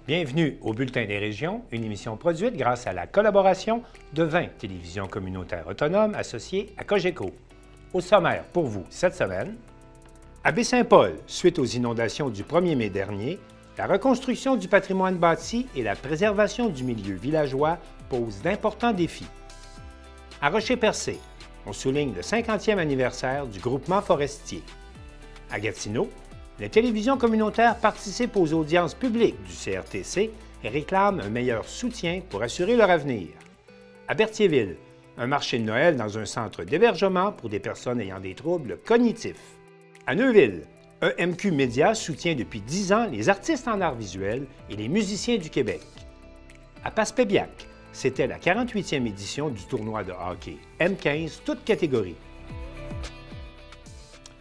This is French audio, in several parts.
Bienvenue au Bulletin des régions, une émission produite grâce à la collaboration de 20 télévisions communautaires autonomes associées à Cogeco. Au sommaire pour vous cette semaine, à Baie-Saint-Paul, suite aux inondations du 1er mai dernier, la reconstruction du patrimoine bâti et la préservation du milieu villageois posent d'importants défis. À Rocher-Percé, on souligne le 50e anniversaire du groupement forestier. À Gatineau, les télévisions communautaires participent aux audiences publiques du CRTC et réclament un meilleur soutien pour assurer leur avenir. À Berthierville, un marché de Noël dans un centre d'hébergement pour des personnes ayant des troubles cognitifs. À Neuville, EMQ Média soutient depuis 10 ans les artistes en arts visuels et les musiciens du Québec. À Passepébiac, c'était la 48e édition du tournoi de hockey M15, toutes catégories.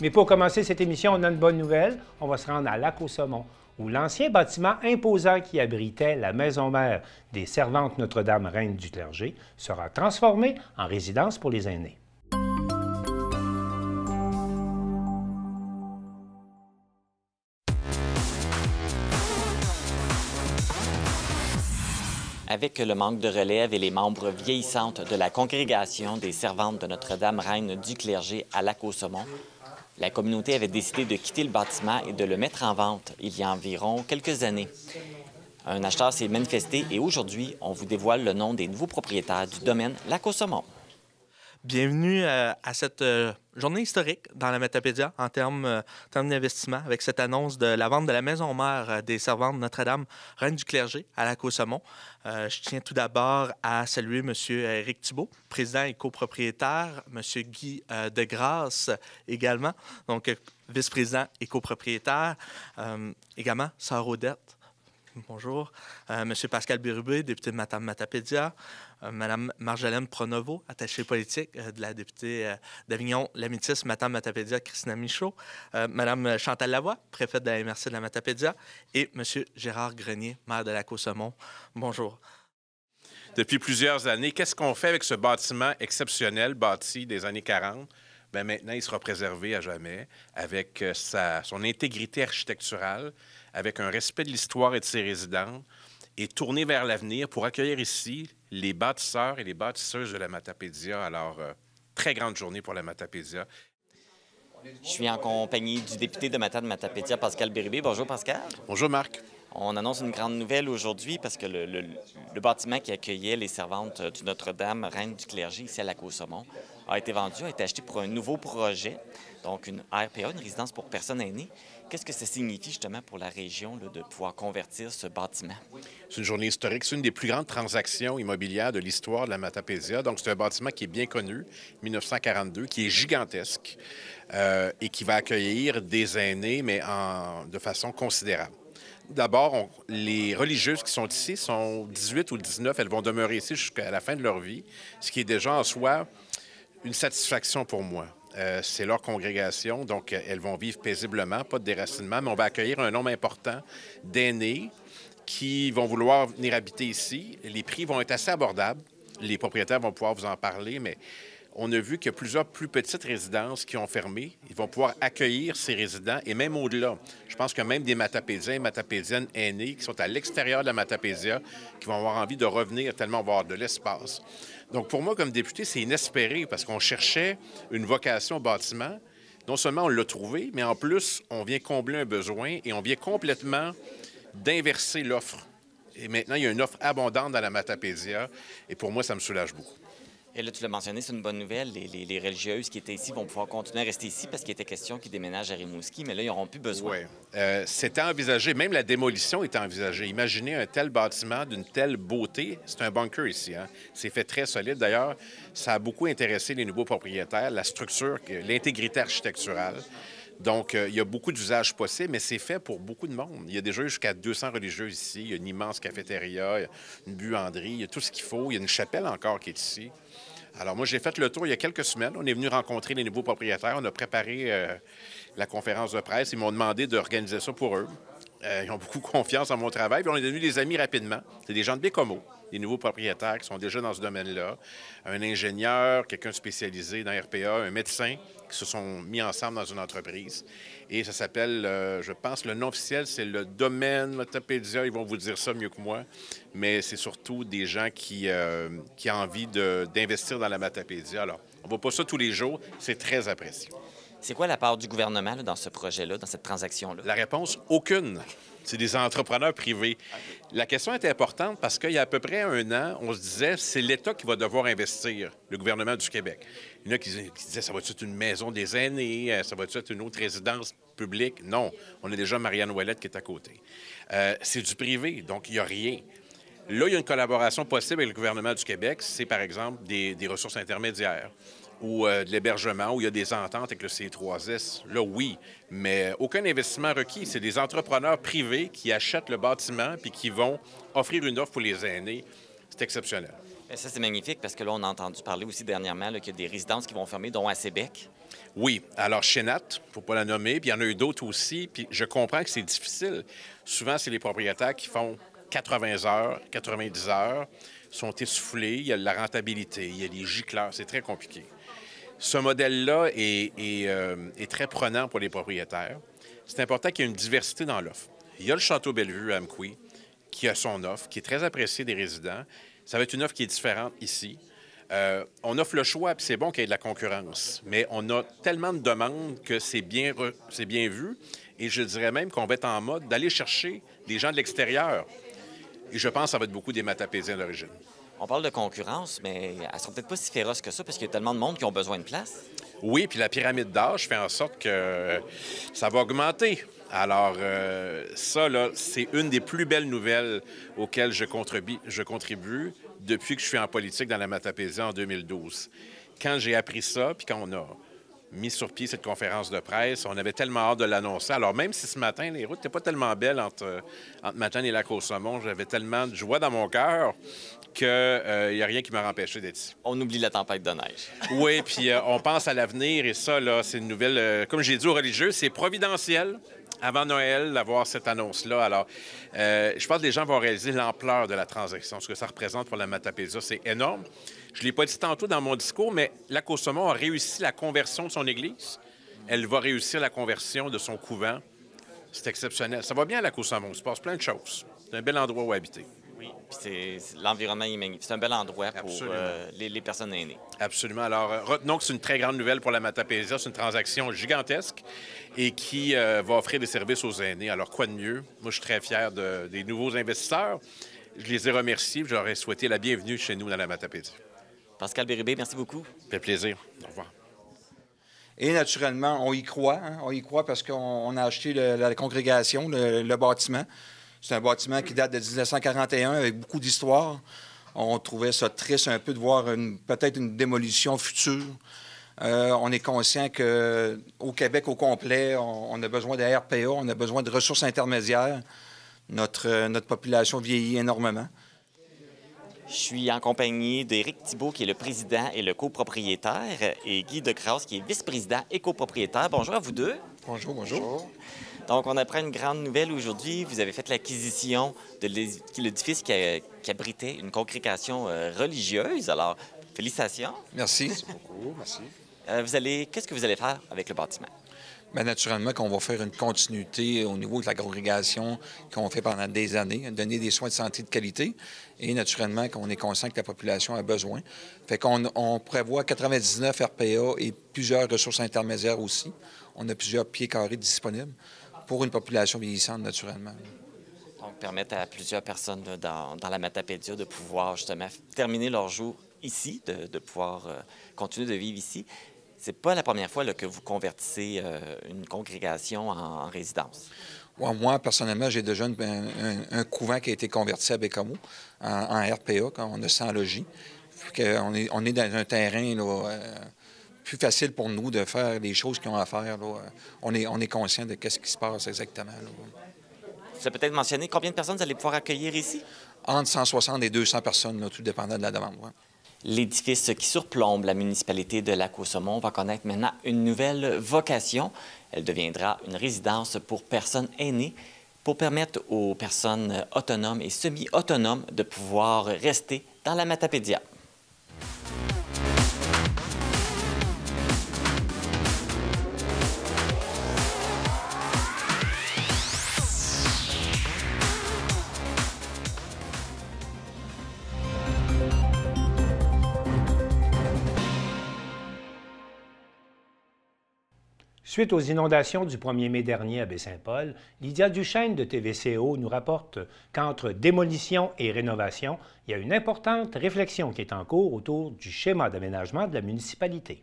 Mais pour commencer cette émission, on a une bonne nouvelle. On va se rendre à Lac-aux-Saumons, où l'ancien bâtiment imposant qui abritait la maison mère des Servantes Notre-Dame Reine du Clergé sera transformé en résidence pour les aînés. Avec le manque de relève et les membres vieillissantes de la congrégation des Servantes de Notre-Dame Reine du Clergé à Lac-aux-Saumons, la communauté avait décidé de quitter le bâtiment et de le mettre en vente il y a environ quelques années. Un acheteur s'est manifesté et aujourd'hui, on vous dévoile le nom des nouveaux propriétaires du domaine Lac-aux-Saumons. Bienvenue à cette journée historique dans la Matapédia en termes d'investissement avec cette annonce de la vente de la maison mère des Servantes Notre-Dame Reine du Clergé à Lac-aux-Saumons. Je tiens tout d'abord à saluer M. Éric Thibault, président et copropriétaire, M. Guy Degrasse également, donc vice-président et copropriétaire, également Sœur Odette. Bonjour. M. Pascal Bérubé, député de Matapédia. Mme Marjolaine Pronovo, attachée politique de la députée d'Avignon, la métisse Matapédia, Christina Michaud. Mme Chantal Lavoie, préfète de la MRC de la Matapédia. Et M. Gérard Grenier, maire de Lac-aux-Saumons. Bonjour. Depuis plusieurs années, qu'est-ce qu'on fait avec ce bâtiment exceptionnel bâti des années 40? Bien, maintenant, il sera préservé à jamais avec son intégrité architecturale, avec un respect de l'histoire et de ses résidents, et tourné vers l'avenir pour accueillir ici les bâtisseurs et les bâtisseuses de la Matapédia. Alors, très grande journée pour la Matapédia. Je suis en compagnie du député de Matapédia, Pascal Bérubé. Bonjour, Pascal. Bonjour, Marc. On annonce une grande nouvelle aujourd'hui parce que le bâtiment qui accueillait les Servantes du Notre-Dame Reine du Clergé ici à Lac-aux-Saumons a été vendu, a été acheté pour un nouveau projet, donc une RPA, une résidence pour personnes aînées. Qu'est-ce que ça signifie justement pour la région là, de pouvoir convertir ce bâtiment? C'est une journée historique. C'est une des plus grandes transactions immobilières de l'histoire de la Matapédia. Donc, c'est un bâtiment qui est bien connu, 1942, qui est gigantesque et qui va accueillir des aînés, mais de façon considérable. D'abord, les religieuses qui sont ici sont 18 ou 19. Elles vont demeurer ici jusqu'à la fin de leur vie, ce qui est déjà en soi une satisfaction pour moi. C'est leur congrégation, donc elles vont vivre paisiblement, pas de déracinement, mais on va accueillir un nombre important d'aînés qui vont vouloir venir habiter ici. Les prix vont être assez abordables. Les propriétaires vont pouvoir vous en parler, mais on a vu qu'il y a plusieurs plus petites résidences qui ont fermé. Ils vont pouvoir accueillir ces résidents et même au-delà. Je pense que même des Matapédiens et Matapédiennes aînés qui sont à l'extérieur de la Matapédia, qui vont avoir envie de revenir tellement on va avoir de l'espace. Donc, pour moi, comme député, c'est inespéré parce qu'on cherchait une vocation au bâtiment. Non seulement on l'a trouvé, mais en plus, on vient combler un besoin et on vient complètement d'inverser l'offre. Et maintenant, il y a une offre abondante dans la Matapédia et pour moi, ça me soulage beaucoup. Et là, tu l'as mentionné, c'est une bonne nouvelle. Les religieuses qui étaient ici vont pouvoir continuer à rester ici parce qu'il était question qu'ils déménagent à Rimouski, mais là, ils n'auront plus besoin. Oui. C'était envisagé, même la démolition est envisagée. Imaginez un tel bâtiment d'une telle beauté. C'est un bunker ici. Hein? C'est fait très solide. D'ailleurs, ça a beaucoup intéressé les nouveaux propriétaires, la structure, l'intégrité architecturale. Donc, il y a beaucoup d'usages possibles, mais c'est fait pour beaucoup de monde. Il y a déjà jusqu'à 200 religieux ici. Il y a une immense cafétéria, il y a une buanderie, il y a tout ce qu'il faut. Il y a une chapelle encore qui est ici. Alors, moi, j'ai fait le tour il y a quelques semaines. On est venu rencontrer les nouveaux propriétaires. On a préparé la conférence de presse. Ils m'ont demandé d'organiser ça pour eux. Ils ont beaucoup confiance en mon travail. Puis on est devenus des amis rapidement. C'est des gens de Bécomo, des nouveaux propriétaires qui sont déjà dans ce domaine-là. Un ingénieur, quelqu'un spécialisé dans RPA, un médecin qui se sont mis ensemble dans une entreprise. Et ça s'appelle, je pense, le nom officiel, c'est le domaine Matapédia. Ils vont vous dire ça mieux que moi. Mais c'est surtout des gens qui ont envie d'investir dans la Matapédia. Alors, on ne voit pas ça tous les jours. C'est très apprécié. C'est quoi la part du gouvernement là, dans ce projet-là, dans cette transaction-là? La réponse, aucune. C'est des entrepreneurs privés. La question est importante parce qu'il y a à peu près un an, on se disait, c'est l'État qui va devoir investir, le gouvernement du Québec. Il y en a qui disaient, ça va-tu être une maison des aînés? Ça va-tu être une autre résidence publique? Non. On a déjà Marianne Ouellette qui est à côté. C'est du privé, donc il n'y a rien. Là, il y a une collaboration possible avec le gouvernement du Québec. C'est, par exemple, des ressources intermédiaires ou de l'hébergement, où il y a des ententes avec le C3S. Là, oui, mais aucun investissement requis. C'est des entrepreneurs privés qui achètent le bâtiment puis qui vont offrir une offre pour les aînés. C'est exceptionnel. Et ça, c'est magnifique parce que là, on a entendu parler aussi dernièrement qu'il y a des résidences qui vont fermer, dont à Sébec. Oui. Alors, chez Nat, il ne faut pas la nommer, puis il y en a eu d'autres aussi, puis je comprends que c'est difficile. Souvent, c'est les propriétaires qui font 80 heures, 90 heures, sont essoufflés, il y a de la rentabilité, il y a des gicleurs, c'est très compliqué. Ce modèle-là est très prenant pour les propriétaires. C'est important qu'il y ait une diversité dans l'offre. Il y a le Château Bellevue à Amqui qui a son offre, qui est très appréciée des résidents. Ça va être une offre qui est différente ici. On offre le choix, puis c'est bon qu'il y ait de la concurrence. Mais on a tellement de demandes que c'est bien vu. Et je dirais même qu'on va être en mode d'aller chercher des gens de l'extérieur. Et je pense que ça va être beaucoup des Matapédiens d'origine. On parle de concurrence, mais elles ne seront peut-être pas si féroces que ça parce qu'il y a tellement de monde qui ont besoin de place. Oui, puis la pyramide d'âge fait en sorte que ça va augmenter. Alors, ça, là, c'est une des plus belles nouvelles auxquelles je contribue depuis que je suis en politique dans la Matapédia en 2012. Quand j'ai appris ça, puis quand on a mis sur pied cette conférence de presse, on avait tellement hâte de l'annoncer. Alors, même si ce matin, les routes n'étaient pas tellement belles entre Matane et Lac-au-Saumon, j'avais tellement de joie dans mon cœur qu'il n'y a rien qui m'a empêché d'être ici. On oublie la tempête de neige. Oui, puis on pense à l'avenir et ça, là, c'est une nouvelle, comme j'ai dit aux religieux, c'est providentiel avant Noël d'avoir cette annonce-là. Alors, je pense que les gens vont réaliser l'ampleur de la transaction, ce que ça représente pour la Matapédia. C'est énorme. Je ne l'ai pas dit tantôt dans mon discours, mais Lac-au-Saumon a réussi la conversion de son église. Elle va réussir la conversion de son couvent. C'est exceptionnel. Ça va bien à Lac-au-Saumon. Il se passe plein de choses. C'est un bel endroit où habiter. Oui, puis l'environnement est magnifique. C'est un bel endroit pour les personnes aînées. Absolument. Alors, retenons que c'est une très grande nouvelle pour la Matapédia. C'est une transaction gigantesque et qui va offrir des services aux aînés. Alors, quoi de mieux? Moi, je suis très fier des nouveaux investisseurs. Je les ai remerciés. J'aurais souhaité la bienvenue chez nous dans la Matapédia. Pascal Bérubé, merci beaucoup. Ça fait plaisir. Au revoir. Et naturellement, on y croit. Hein? On y croit parce qu'on a acheté la congrégation, le bâtiment. C'est un bâtiment qui date de 1941 avec beaucoup d'histoire. On trouvait ça triste un peu de voir peut-être une démolition future. On est conscient qu'au Québec au complet, on a besoin de RPA, on a besoin de ressources intermédiaires. Notre population vieillit énormément. Je suis en compagnie d'Éric Thibault, qui est le président et le copropriétaire, et Guy Decrasse, qui est vice-président et copropriétaire. Bonjour à vous deux. Bonjour, bonjour. Donc, on apprend une grande nouvelle aujourd'hui. Vous avez fait l'acquisition de l'édifice qui abritait une congrégation religieuse. Alors, félicitations. Merci. Merci beaucoup, merci. Qu'est-ce que vous allez faire avec le bâtiment? Bien, naturellement qu'on va faire une continuité au niveau de la congrégation qu'on fait pendant des années, donner des soins de santé de qualité et naturellement qu'on est conscient que la population a besoin. Fait qu'on prévoit 99 RPA et plusieurs ressources intermédiaires aussi. On a plusieurs pieds carrés disponibles pour une population vieillissante, naturellement. Donc, permettre à plusieurs personnes là, dans la Matapédia de pouvoir justement terminer leur jour ici, de pouvoir continuer de vivre ici. C'est pas la première fois là, que vous convertissez une congrégation en résidence. Ouais, moi, personnellement, j'ai déjà un couvent qui a été converti à Bécomo en RPA, quand on a 100 logis. On est dans un terrain là, plus facile pour nous de faire les choses qu'ils ont à faire. Là. On est conscient de ce qui se passe exactement. Là. Vous avez peut-être mentionné combien de personnes vous allez pouvoir accueillir ici? Entre 160 et 200 personnes, là, tout dépendant de la demande. Ouais. L'édifice qui surplombe la municipalité de Lac-au-Saumon va connaître maintenant une nouvelle vocation. Elle deviendra une résidence pour personnes aînées. pour permettre aux personnes autonomes et semi-autonomes de pouvoir rester dans la Matapédia. Suite aux inondations du 1er mai dernier à Baie-Saint-Paul, Lydia Duchesne de TVCO nous rapporte qu'entre démolition et rénovation, il y a une importante réflexion qui est en cours autour du schéma d'aménagement de la municipalité.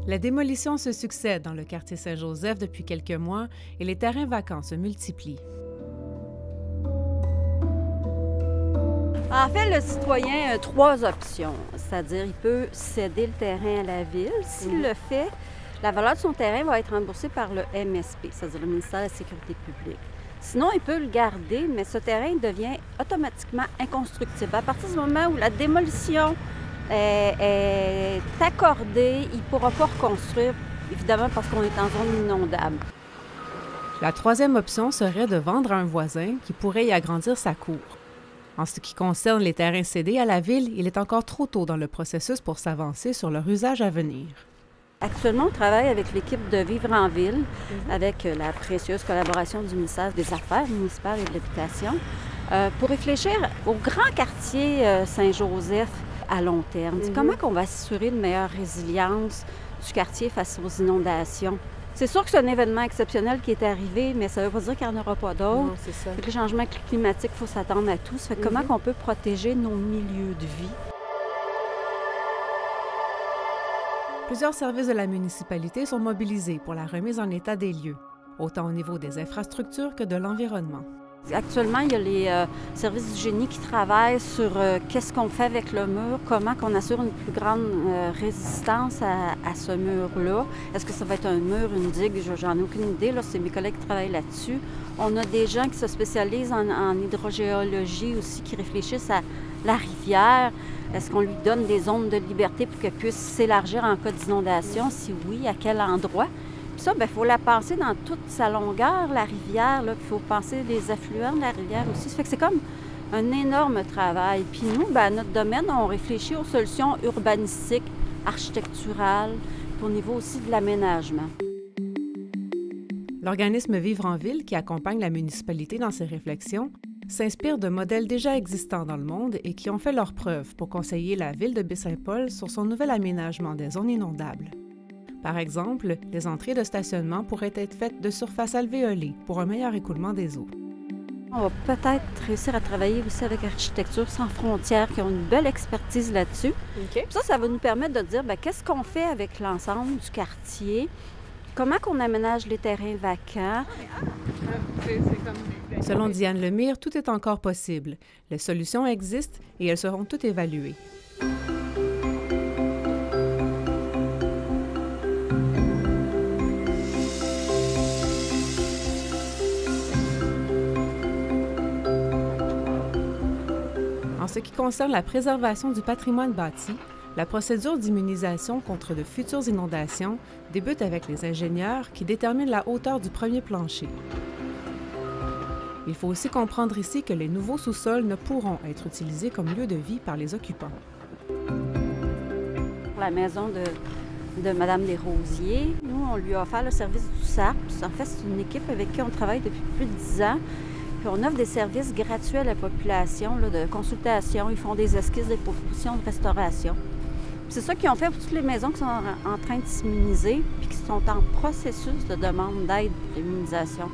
La démolition se succède dans le quartier Saint-Joseph depuis quelques mois et les terrains vacants se multiplient. En fait, le citoyen a 3 options, c'est-à-dire il peut céder le terrain à la ville. S'il le fait, la valeur de son terrain va être remboursée par le MSP, c'est-à-dire le ministère de la Sécurité publique. Sinon, il peut le garder, mais ce terrain devient automatiquement inconstructible. À partir du moment où la démolition est accordée, il ne pourra pas reconstruire, évidemment parce qu'on est en zone inondable. La 3e option serait de vendre à un voisin qui pourrait y agrandir sa cour. En ce qui concerne les terrains cédés à la Ville, il est encore trop tôt dans le processus pour s'avancer sur leur usage à venir. Actuellement, on travaille avec l'équipe de Vivre en Ville, avec la précieuse collaboration du ministère des Affaires municipales et de l'Habitation, pour réfléchir au grand quartier Saint-Joseph à long terme. Comment on va assurer une meilleure résilience du quartier face aux inondations? C'est sûr que c'est un événement exceptionnel qui est arrivé, mais ça ne veut pas dire qu'il n'y en aura pas d'autres. Avec le changement climatique, il faut s'attendre à tout. Ça fait comment on peut protéger nos milieux de vie? Plusieurs services de la municipalité sont mobilisés pour la remise en état des lieux, autant au niveau des infrastructures que de l'environnement. Actuellement, il y a les services du génie qui travaillent sur qu'est-ce qu'on fait avec le mur, comment on assure une plus grande résistance à ce mur-là. Est-ce que ça va être un mur, une digue? J'en ai aucune idée. C'est mes collègues qui travaillent là-dessus. On a des gens qui se spécialisent en hydrogéologie aussi, qui réfléchissent à la rivière. Est-ce qu'on lui donne des zones de liberté pour qu'elle puisse s'élargir en cas d'inondation? Si oui, à quel endroit? Puis ça, il faut la penser dans toute sa longueur, la rivière. Il faut penser les affluents de la rivière aussi. Ça fait que c'est comme un énorme travail. Puis nous, notre domaine, on réfléchit aux solutions urbanistiques, architecturales, puis au niveau aussi de l'aménagement. L'organisme Vivre en Ville, qui accompagne la municipalité dans ses réflexions, s'inspire de modèles déjà existants dans le monde et qui ont fait leurs preuves pour conseiller la ville de Baie-Saint-Paul sur son nouvel aménagement des zones inondables. Par exemple, les entrées de stationnement pourraient être faites de surface alvéolée pour un meilleur écoulement des eaux. On va peut-être réussir à travailler aussi avec Architecture sans frontières, qui ont une belle expertise là-dessus. Ça va nous permettre de dire qu'est-ce qu'on fait avec l'ensemble du quartier, comment qu'on aménage les terrains vacants. Selon Diane Lemire, tout est encore possible. Les solutions existent et elles seront toutes évaluées. En ce qui concerne la préservation du patrimoine bâti, la procédure d'immunisation contre de futures inondations débute avec les ingénieurs qui déterminent la hauteur du premier plancher. Il faut aussi comprendre ici que les nouveaux sous-sols ne pourront être utilisés comme lieu de vie par les occupants. Pour la maison de Mme Desrosiers, nous, on lui a offert le service du SAP. En fait, c'est une équipe avec qui on travaille depuis plus de 10 ans. Puis on offre des services gratuits à la population, de consultation. Ils font des esquisses, des propositions de restauration. C'est ça qu'ils ont fait pour toutes les maisons qui sont en train de s'immuniser puis qui sont en processus de demande d'aide d'immunisation.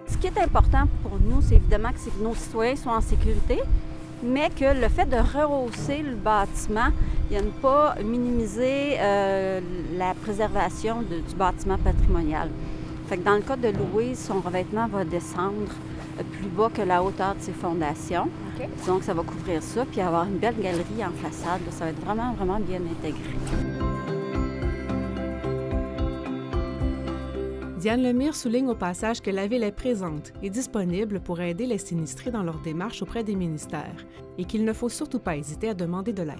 Ce qui est important pour nous, c'est évidemment que nos citoyens soient en sécurité, mais que le fait de rehausser le bâtiment, il ne pas minimiser la préservation du bâtiment patrimonial. Fait que dans le cas de Louise, son revêtement va descendre plus bas que la hauteur de ses fondations. Donc, ça va couvrir ça, puis avoir une belle galerie en façade. Ça va être vraiment, vraiment bien intégré. Diane Lemire souligne au passage que la Ville est présente et disponible pour aider les sinistrés dans leur démarche auprès des ministères et qu'il ne faut surtout pas hésiter à demander de l'aide.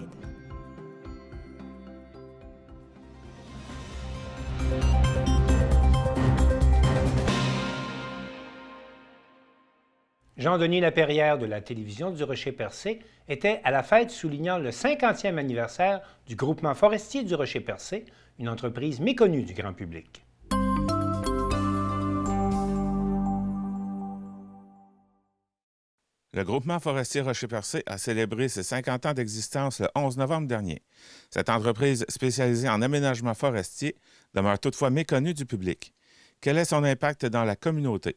Jean-Denis Lapérière de la télévision du Rocher-Percé était à la fête soulignant le 50e anniversaire du groupement forestier du Rocher-Percé, une entreprise méconnue du grand public. Le groupement forestier Rocher-Percé a célébré ses 50 ans d'existence le 11 novembre dernier. Cette entreprise spécialisée en aménagement forestier demeure toutefois méconnue du public. Quel est son impact dans la communauté?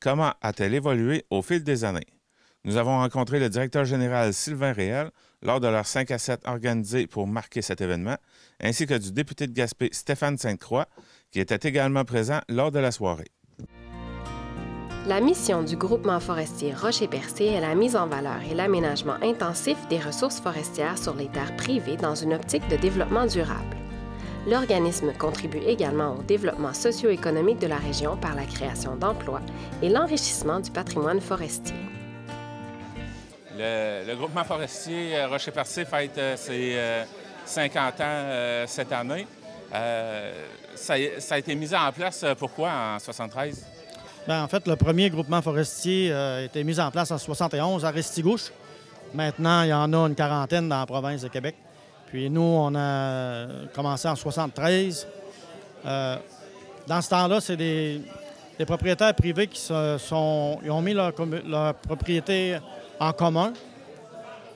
Comment a-t-elle évolué au fil des années? Nous avons rencontré le directeur général Sylvain Réel lors de leur 5 à 7 organisés pour marquer cet événement, ainsi que du député de Gaspé Stéphane Sainte-Croix, qui était également présent lors de la soirée. La mission du groupement forestier Rocher-Percé est la mise en valeur et l'aménagement intensif des ressources forestières sur les terres privées dans une optique de développement durable. L'organisme contribue également au développement socio-économique de la région par la création d'emplois et l'enrichissement du patrimoine forestier. Le groupement forestier Rocher-Percé fête ses 50 ans cette année. Ça a été mis en place pourquoi en 1973? Bien, en fait, le premier groupement forestier a été mis en place en 1971 à Restigouche. Maintenant, il y en a une quarantaine dans la province de Québec. Puis nous, on a commencé en 1973. Dans ce temps-là, c'est des propriétaires privés qui ils ont mis leur propriété en commun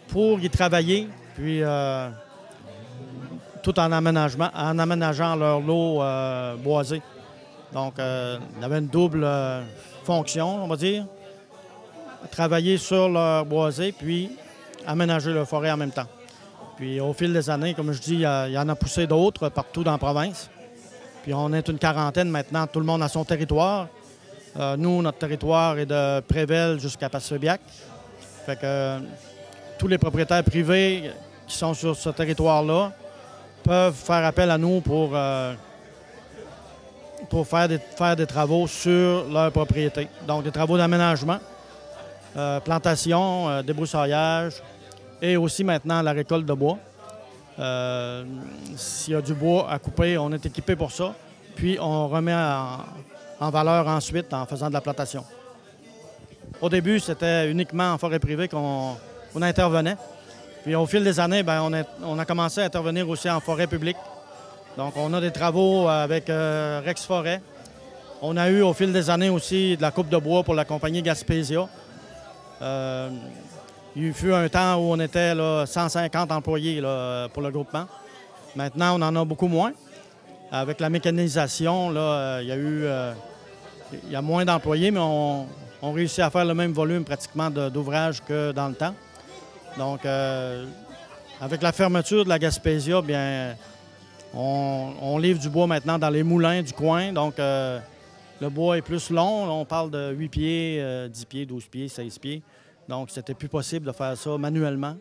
pour y travailler, puis tout en aménageant leur lot boisé. Donc, il y avait une double fonction, on va dire. Travailler sur leur boisé, puis aménager leur forêt en même temps. Puis au fil des années, comme je dis, il y en a poussé d'autres partout dans la province. Puis on est une quarantaine maintenant, tout le monde a son territoire. Nous, notre territoire est de Prével jusqu'à Passepébiac. Fait que tous les propriétaires privés qui sont sur ce territoire-là peuvent faire appel à nous pour faire des travaux sur leur propriété. Donc des travaux d'aménagement, plantation, débroussaillage, et aussi maintenant la récolte de bois. S'il y a du bois à couper, on est équipé pour ça. Puis on remet en valeur ensuite en faisant de la plantation. Au début, c'était uniquement en forêt privée qu'on intervenait. Puis au fil des années, bien, on a commencé à intervenir aussi en forêt publique. Donc on a des travaux avec Rex Forêt. On a eu au fil des années aussi de la coupe de bois pour la compagnie Gaspésia. Il fut un temps où on était là, 150 employés là, pour le groupement. Maintenant, on en a beaucoup moins. Avec la mécanisation, là, il y a moins d'employés, mais on réussit à faire le même volume pratiquement d'ouvrages que dans le temps. Donc, avec la fermeture de la Gaspésia, bien, on livre du bois maintenant dans les moulins du coin. Donc, le bois est plus long. On parle de 8 pieds, 10 pieds, 12 pieds, 16 pieds. Donc, c'était plus possible de faire ça manuellement.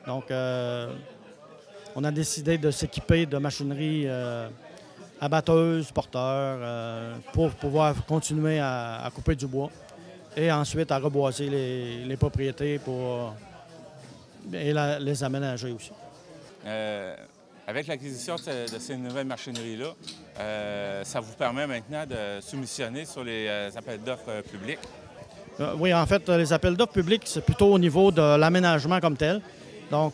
Donc, on a décidé de s'équiper de machinerie abatteuses, porteurs, pour pouvoir continuer à couper du bois et ensuite à reboiser les propriétés et les aménager aussi. Avec l'acquisition de ces nouvelles machineries-là, ça vous permet maintenant de soumissionner sur les appels d'offres publics? Oui, en fait, les appels d'offres publics, c'est plutôt au niveau de l'aménagement comme tel. Donc,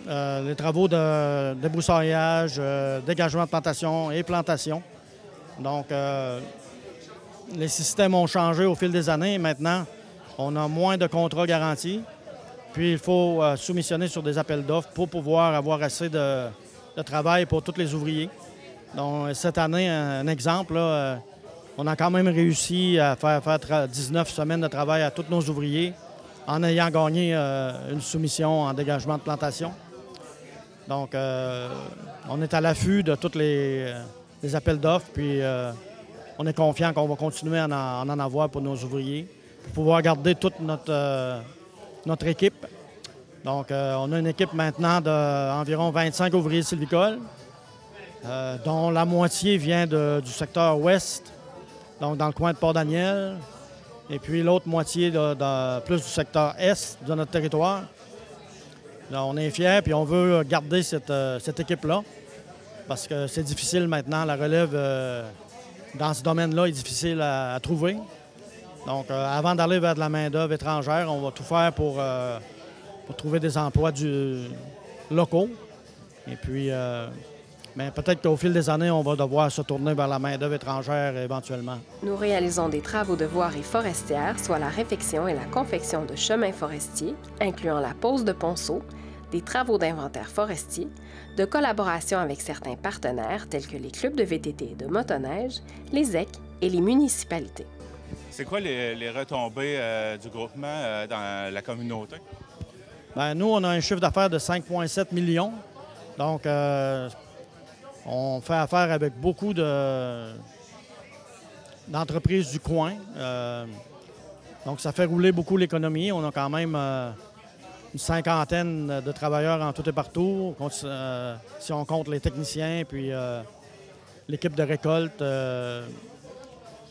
les travaux de débroussaillage, dégagement de plantation et plantation. Donc, les systèmes ont changé au fil des années. Maintenant, on a moins de contrats garantis. Puis, il faut soumissionner sur des appels d'offres pour pouvoir avoir assez de travail pour tous les ouvriers. Donc, cette année, un exemple, là, on a quand même réussi à faire 19 semaines de travail à tous nos ouvriers en ayant gagné une soumission en dégagement de plantation. Donc, on est à l'affût de tous les appels d'offres, puis on est confiant qu'on va continuer à en avoir pour nos ouvriers, pour pouvoir garder toute notre équipe. Donc, on a une équipe maintenant d'environ 25 ouvriers sylvicoles. dont la moitié vient du secteur ouest, donc dans le coin de Port-Daniel, et puis l'autre moitié plus du secteur est de notre territoire. Là, on est fiers, puis on veut garder cette équipe-là, parce que c'est difficile maintenant. La relève dans ce domaine-là est difficile à trouver. Donc, avant d'aller vers de la main-d'œuvre étrangère, on va tout faire pour trouver des emplois locaux. Et puis, mais peut-être qu'au fil des années, on va devoir se tourner vers la main-d'œuvre étrangère éventuellement. Nous réalisons des travaux de voirie forestière, soit la réfection et la confection de chemins forestiers, incluant la pose de ponceaux, des travaux d'inventaire forestier, de collaboration avec certains partenaires tels que les clubs de VTT et de motoneige, les ZEC et les municipalités. C'est quoi les retombées du groupement dans la communauté? Bien, nous, on a un chiffre d'affaires de 5,7 millions. Donc, on fait affaire avec beaucoup d'entreprises du coin. Donc, ça fait rouler beaucoup l'économie. On a quand même une cinquantaine de travailleurs en tout et partout, si on compte les techniciens, puis l'équipe de récolte,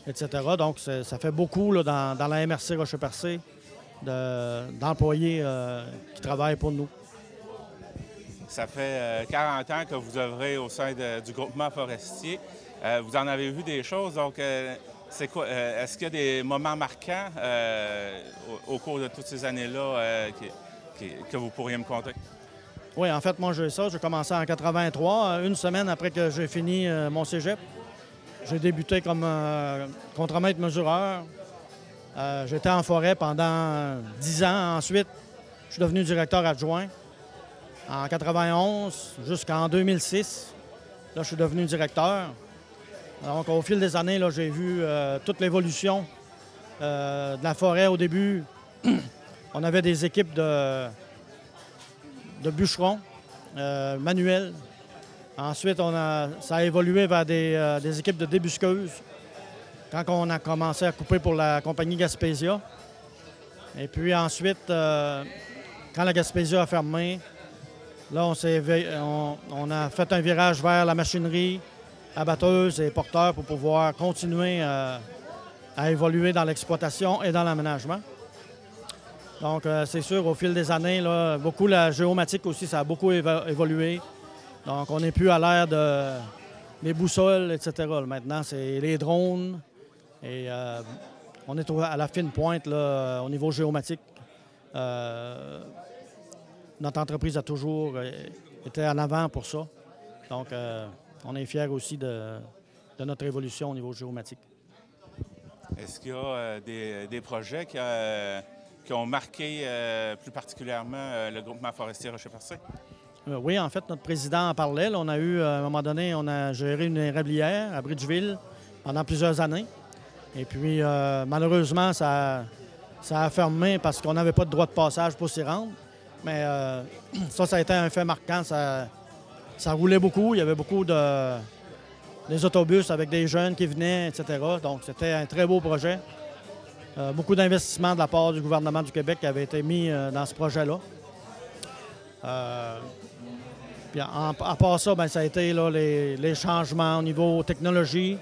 etc. Donc, ça fait beaucoup là, dans la MRC Rocher-Percé d'employés qui travaillent pour nous. Ça fait 40 ans que vous œuvrez au sein du groupement forestier. Vous en avez vu des choses, donc c'est quoi? Est-ce qu'il y a des moments marquants au cours de toutes ces années-là que vous pourriez me conter? Oui, en fait, moi, j'ai commencé en 83, une semaine après que j'ai fini mon cégep. J'ai débuté comme contremaître mesureur. J'étais en forêt pendant 10 ans. Ensuite, je suis devenu directeur adjoint en 91 jusqu'en 2006. Là, je suis devenu directeur. Donc, au fil des années, là, j'ai vu toute l'évolution de la forêt. Au début, on avait des équipes de bûcherons manuels. Ensuite, ça a évolué vers des équipes de débusqueuses quand on a commencé à couper pour la compagnie Gaspésia. Et puis ensuite, quand la Gaspésia a fermé, là, on a fait un virage vers la machinerie, abatteuse et porteur pour pouvoir continuer à évoluer dans l'exploitation et dans l'aménagement. Donc, c'est sûr, au fil des années, là, beaucoup la géomatique aussi, ça a beaucoup évolué. Donc, on n'est plus à l'ère des boussoles, etc. Maintenant, c'est les drones et on est à la fine pointe là, au niveau géomatique. Notre entreprise a toujours été en avant pour ça. Donc, on est fiers aussi de notre évolution au niveau géomatique. Est-ce qu'il y a des projets qui ont marqué plus particulièrement le groupement forestier Rocher-Percé? Oui, en fait, notre président en parlait. Là, on a eu, à un moment donné, on a géré une érablière à Bridgeville pendant plusieurs années. Et puis, malheureusement, ça a fermé parce qu'on n'avait pas de droit de passage pour s'y rendre. Mais ça a été un fait marquant. Ça roulait beaucoup. Il y avait beaucoup des autobus avec des jeunes qui venaient, etc. Donc, c'était un très beau projet. Beaucoup d'investissements de la part du gouvernement du Québec qui avaient été mis dans ce projet-là. Puis à part ça, bien, ça a été là, les changements au niveau technologie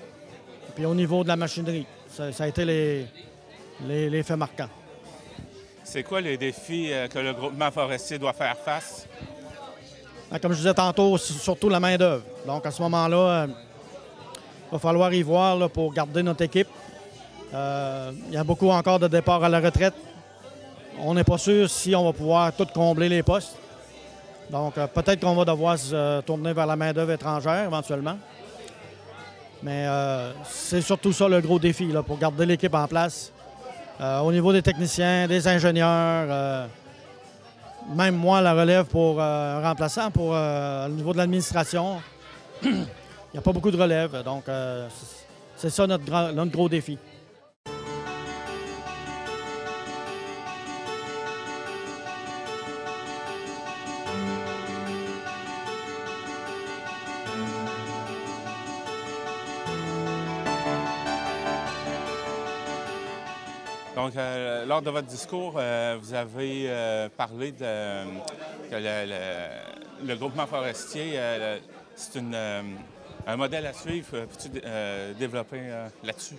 puis au niveau de la machinerie. Ça a été les faits marquants. C'est quoi les défis que le groupement forestier doit faire face? Bien, comme je disais tantôt, surtout la main-d'œuvre. Donc à ce moment-là, il va falloir y voir là, pour garder notre équipe. Il y a beaucoup encore de départs à la retraite. On n'est pas sûr si on va pouvoir tout combler les postes. Donc, peut-être qu'on va devoir se tourner vers la main-d'œuvre étrangère éventuellement. Mais c'est surtout ça le gros défi là, pour garder l'équipe en place. Au niveau des techniciens, des ingénieurs, même moi, la relève pour un remplaçant, pour au niveau de l'administration, il n'y a pas beaucoup de relève. Donc, c'est ça notre gros défi. Donc, lors de votre discours, vous avez parlé que le groupement forestier C'est un modèle à suivre. Peux-tu développer là-dessus?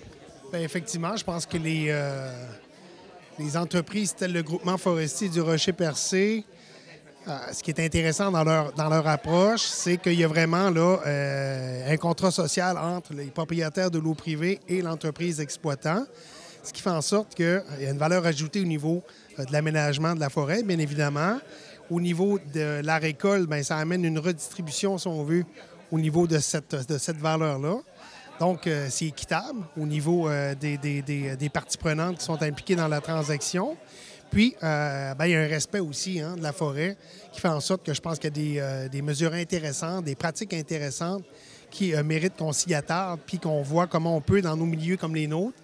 Bien, effectivement, je pense que les entreprises telles le groupement forestier du Rocher-Percé, ce qui est intéressant dans leur approche, c'est qu'il y a vraiment là, un contrat social entre les propriétaires de l'eau privée et l'entreprise exploitant, ce qui fait en sorte qu'il y a une valeur ajoutée au niveau de l'aménagement de la forêt, bien évidemment. Au niveau de la récolte, bien, ça amène une redistribution, si on veut, au niveau de cette valeur-là. Donc, c'est équitable au niveau des parties prenantes qui sont impliquées dans la transaction. Puis, bien, il y a un respect aussi de la forêt qui fait en sorte que je pense qu'il y a des mesures intéressantes, des pratiques intéressantes qui méritent qu'on s'y attarde, puis qu'on voit comment on peut, dans nos milieux comme les nôtres,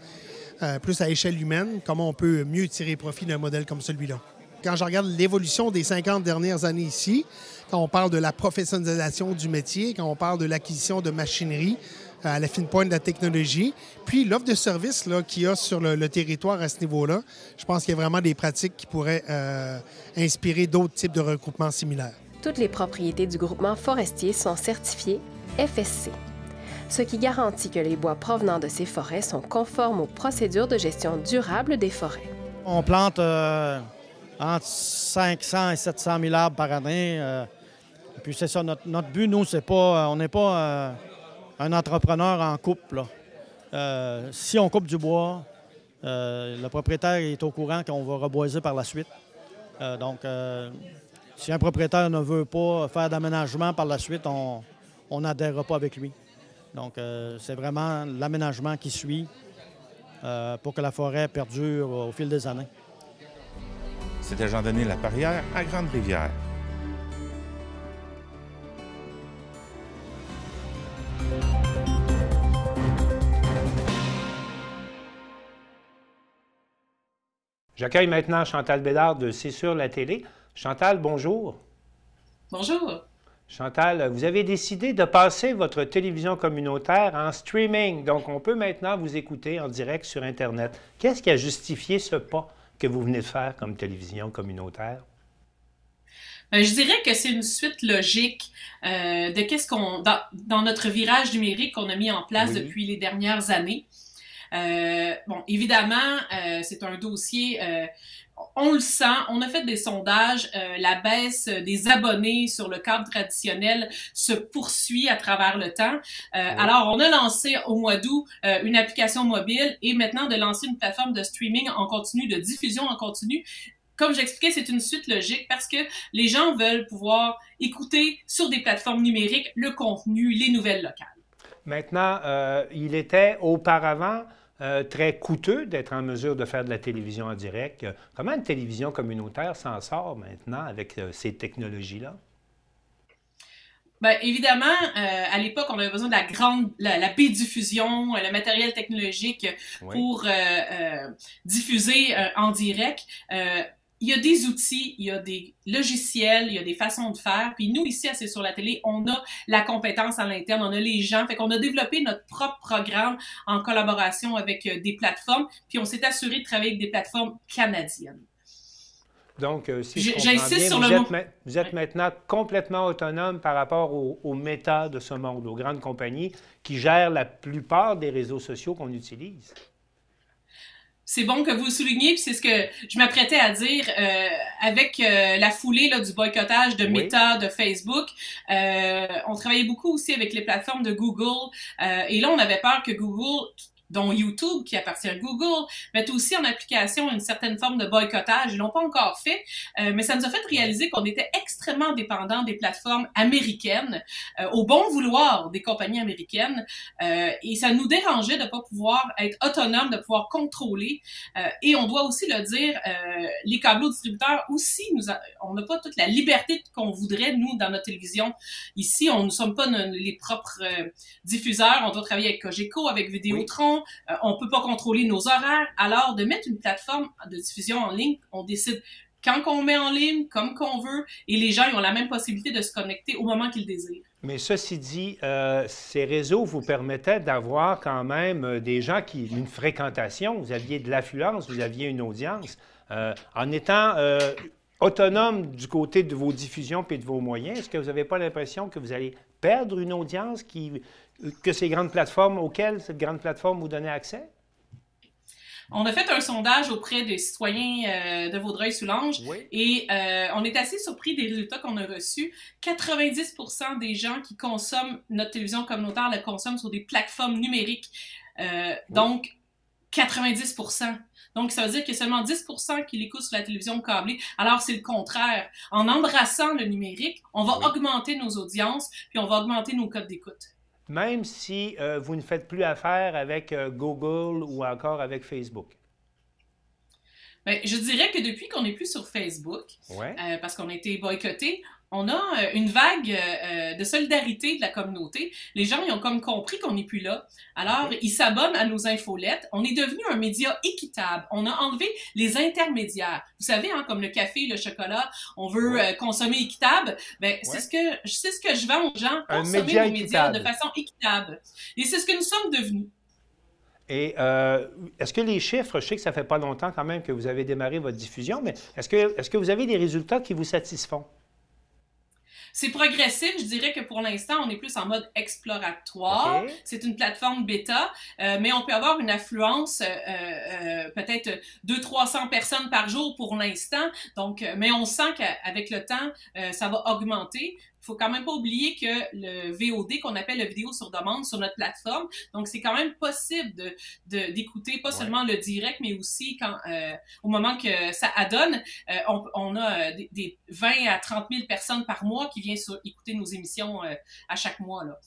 plus à échelle humaine, comment on peut mieux tirer profit d'un modèle comme celui-là. Quand je regarde l'évolution des 50 dernières années ici, quand on parle de la professionnalisation du métier, quand on parle de l'acquisition de machinerie à la fine pointe de la technologie, puis l'offre de services qu'il y a sur le territoire à ce niveau-là, je pense qu'il y a vraiment des pratiques qui pourraient inspirer d'autres types de regroupements similaires. Toutes les propriétés du groupement forestier sont certifiées FSC, ce qui garantit que les bois provenant de ces forêts sont conformes aux procédures de gestion durable des forêts. On plante entre 500 et 700 000 arbres par année. Puis c'est ça, notre but, nous, c'est pas, on n'est pas un entrepreneur en coupe. Là. Si on coupe du bois, le propriétaire est au courant qu'on va reboiser par la suite. Donc, si un propriétaire ne veut pas faire d'aménagement par la suite, on n'adhérera pas avec lui. Donc, c'est vraiment l'aménagement qui suit pour que la forêt perdure au fil des années. C'était Jean-Denis Laperrière à Grande-Rivière. J'accueille maintenant Chantal Bédard de C'est sur la télé. Chantal, bonjour. Bonjour. Chantal, vous avez décidé de passer votre télévision communautaire en streaming. Donc, on peut maintenant vous écouter en direct sur Internet. Qu'est-ce qui a justifié ce pas que vous venez de faire comme télévision communautaire? Je dirais que c'est une suite logique de qu'est-ce qu'on dans notre virage numérique qu'on a mis en place depuis les dernières années. Bon, évidemment, c'est un dossier, on le sent, on a fait des sondages, la baisse des abonnés sur le câble traditionnel se poursuit à travers le temps. Alors, on a lancé au mois d'août une application mobile et maintenant de lancer une plateforme de streaming en continu, de diffusion en continu. Comme j'expliquais, c'est une suite logique parce que les gens veulent pouvoir écouter sur des plateformes numériques le contenu, les nouvelles locales. Maintenant, il était auparavant très coûteux d'être en mesure de faire de la télévision en direct. Comment une télévision communautaire s'en sort maintenant avec ces technologies-là? Bien, évidemment, à l'époque, on avait besoin de la baie-diffusion, le matériel technologique pour diffuser en direct. Il y a des outils, il y a des logiciels, il y a des façons de faire. Puis nous, ici, à C'est sur la télé, on a la compétence à l'interne, on a les gens. Fait qu'on a développé notre propre programme en collaboration avec des plateformes. Puis on s'est assuré de travailler avec des plateformes canadiennes. Donc, si je comprends bien, vous êtes maintenant complètement autonome par rapport aux méta de ce monde, aux grandes compagnies qui gèrent la plupart des réseaux sociaux qu'on utilise. C'est bon que vous le souligniez, puis c'est ce que je m'apprêtais à dire avec la foulée là, du boycottage de Meta, de Facebook. On travaillait beaucoup aussi avec les plateformes de Google. Et là, on avait peur que Google, dont YouTube, qui appartient à Google, mette aussi en application une certaine forme de boycottage. Ils l'ont pas encore fait, mais ça nous a fait réaliser qu'on était extrêmement dépendants des plateformes américaines, au bon vouloir des compagnies américaines, et ça nous dérangeait de pas pouvoir être autonome, de pouvoir contrôler. Et on doit aussi le dire, les câbleaux distributeurs aussi, on n'a pas toute la liberté qu'on voudrait, nous, dans notre télévision. Ici, on ne sommes pas les propres diffuseurs. On doit travailler avec Cogeco, avec Vidéotron. On peut pas contrôler nos horaires. Alors, de mettre une plateforme de diffusion en ligne, on décide quand qu'on met en ligne, comme qu'on veut, et les gens ils ont la même possibilité de se connecter au moment qu'ils désirent. Mais ceci dit, ces réseaux vous permettaient d'avoir quand même des gens une fréquentation, vous aviez de l'affluence, vous aviez une audience. En étant autonome du côté de vos diffusions et de vos moyens, est-ce que vous n'avez pas l'impression que vous allez perdre une audience que ces grandes plateformes, auxquelles cette grande plateforme vous donnait accès? On a fait un sondage auprès des citoyens de Vaudreuil-Soulanges et on est assez surpris des résultats qu'on a reçus. 90% des gens qui consomment notre télévision communautaire la consomment sur des plateformes numériques. Donc, 90%. Donc, ça veut dire qu'il y a seulement 10% qui l'écoutent sur la télévision câblée. Alors, c'est le contraire. En embrassant le numérique, on va augmenter nos audiences puis on va augmenter nos codes d'écoute. Même si vous ne faites plus affaire avec Google ou encore avec Facebook? Bien, je dirais que depuis qu'on n'est plus sur Facebook, parce qu'on a été boycotté, on a une vague de solidarité de la communauté. Les gens, ils ont comme compris qu'on n'est plus là. Alors, ils s'abonnent à nos infolettes. On est devenu un média équitable. On a enlevé les intermédiaires. Vous savez, hein, comme le café, le chocolat, on veut consommer équitable. Ben, c'est ce que je vends aux gens, consommer nos médias de façon équitable. Et c'est ce que nous sommes devenus. Et est-ce que les chiffres, je sais que ça fait pas longtemps quand même que vous avez démarré votre diffusion, mais est-ce que vous avez des résultats qui vous satisfont? C'est progressif. Je dirais que pour l'instant, on est plus en mode exploratoire. C'est une plateforme bêta, mais on peut avoir une affluence peut-être 200-300 personnes par jour pour l'instant. Donc, mais on sent qu'avec le temps, ça va augmenter. Il faut quand même pas oublier que le VOD, qu'on appelle le vidéo sur demande sur notre plateforme, donc c'est quand même possible d'écouter pas seulement le direct, mais aussi quand au moment que ça adonne, on a des 20 à 30 000 personnes par mois qui viennent écouter nos émissions à chaque mois, là.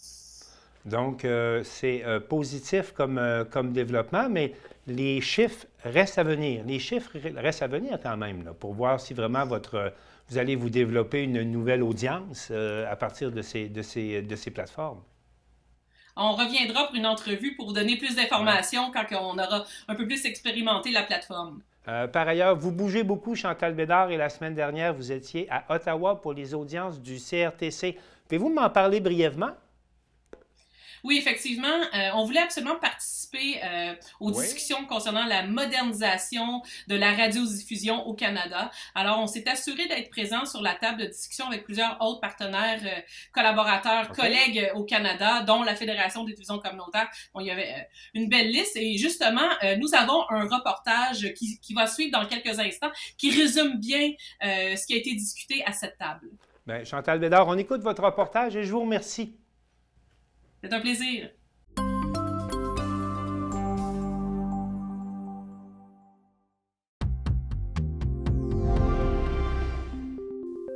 Donc, c'est positif comme développement, mais les chiffres restent à venir. Les chiffres restent à venir quand même, là, pour voir si vraiment vous allez vous développer une nouvelle audience à partir de ces plateformes. On reviendra pour une entrevue pour vous donner plus d'informations quand on aura un peu plus expérimenté la plateforme. Par ailleurs, vous bougez beaucoup, Chantal Bédard, et la semaine dernière, vous étiez à Ottawa pour les audiences du CRTC. Pouvez-vous m'en parler brièvement? Oui, effectivement, on voulait absolument participer aux discussions concernant la modernisation de la radiodiffusion au Canada. Alors, on s'est assuré d'être présent sur la table de discussion avec plusieurs autres partenaires, collaborateurs, collègues au Canada, dont la Fédération des diffusions communautaires. Bon, il y avait une belle liste et justement, nous avons un reportage qui va suivre dans quelques instants, qui résume bien ce qui a été discuté à cette table. Bien, Chantal Bédard, on écoute votre reportage et je vous remercie. C'est un plaisir.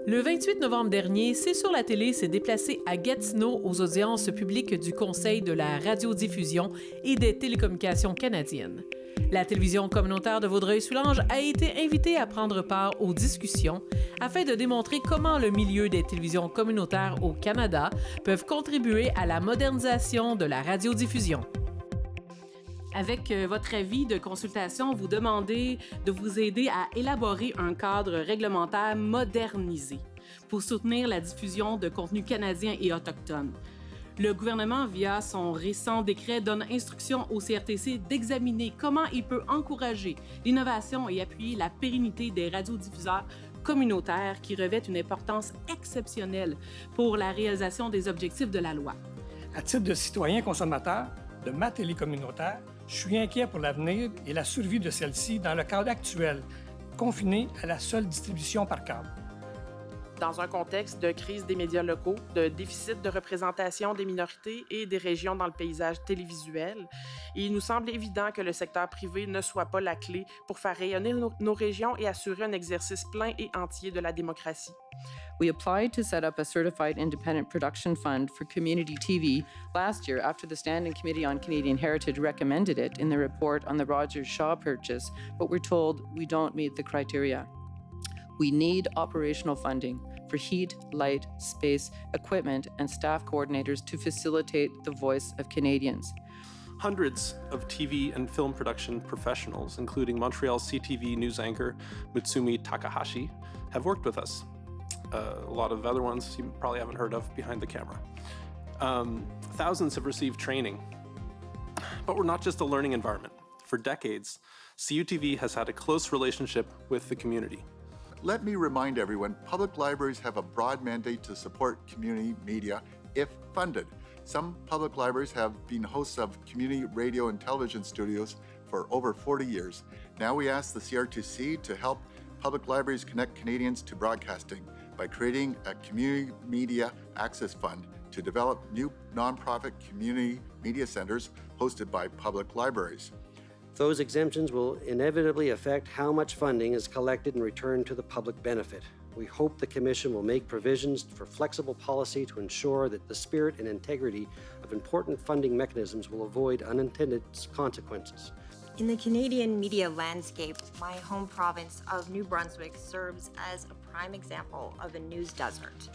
Le 28 novembre dernier, C'est sur la télé s'est déplacé à Gatineau aux audiences publiques du Conseil de la radiodiffusion et des télécommunications canadiennes. La télévision communautaire de Vaudreuil-Soulanges a été invitée à prendre part aux discussions afin de démontrer comment le milieu des télévisions communautaires au Canada peuvent contribuer à la modernisation de la radiodiffusion. Avec votre avis de consultation, vous demandez de vous aider à élaborer un cadre réglementaire modernisé pour soutenir la diffusion de contenus canadiens et autochtones. Le gouvernement, via son récent décret, donne instruction au CRTC d'examiner comment il peut encourager l'innovation et appuyer la pérennité des radiodiffuseurs communautaires qui revêtent une importance exceptionnelle pour la réalisation des objectifs de la loi. À titre de citoyen consommateur de ma télé communautaire, je suis inquiet pour l'avenir et la survie de celle-ci dans le cadre actuel, confinée à la seule distribution par câble. Dans un contexte de crise des médias locaux, de déficit de représentation des minorités et des régions dans le paysage télévisuel, il nous semble évident que le secteur privé ne soit pas la clé pour faire rayonner nos régions et assurer un exercice plein et entier de la démocratie. We applied to set up a certified independent production fund for community TV last year after the Standing Committee on Canadian Heritage recommended it in the report on the Rogers Shaw purchase, but we're told we don't meet the criteria. We need operational funding for heat, light, space, equipment, and staff coordinators to facilitate the voice of Canadians. Hundreds of TV and film production professionals, including Montreal CTV news anchor Mutsumi Takahashi, have worked with us. A lot of other ones you probably haven't heard of behind the camera. Thousands have received training. But we're not just a learning environment. For decades, CUTV has had a close relationship with the community. Let me remind everyone, public libraries have a broad mandate to support community media if funded. Some public libraries have been hosts of community radio and television studios for over 40 years. Now we ask the CRTC to help public libraries connect Canadians to broadcasting by creating a Community Media Access Fund to develop new nonprofit community media centers hosted by public libraries. Those exemptions will inevitably affect how much funding is collected and returned to the public benefit. We hope the Commission will make provisions for flexible policy to ensure that the spirit and integrity of important funding mechanisms will avoid unintended consequences. In the Canadian media landscape, my home province of New Brunswick serves as a prime example of a news desert.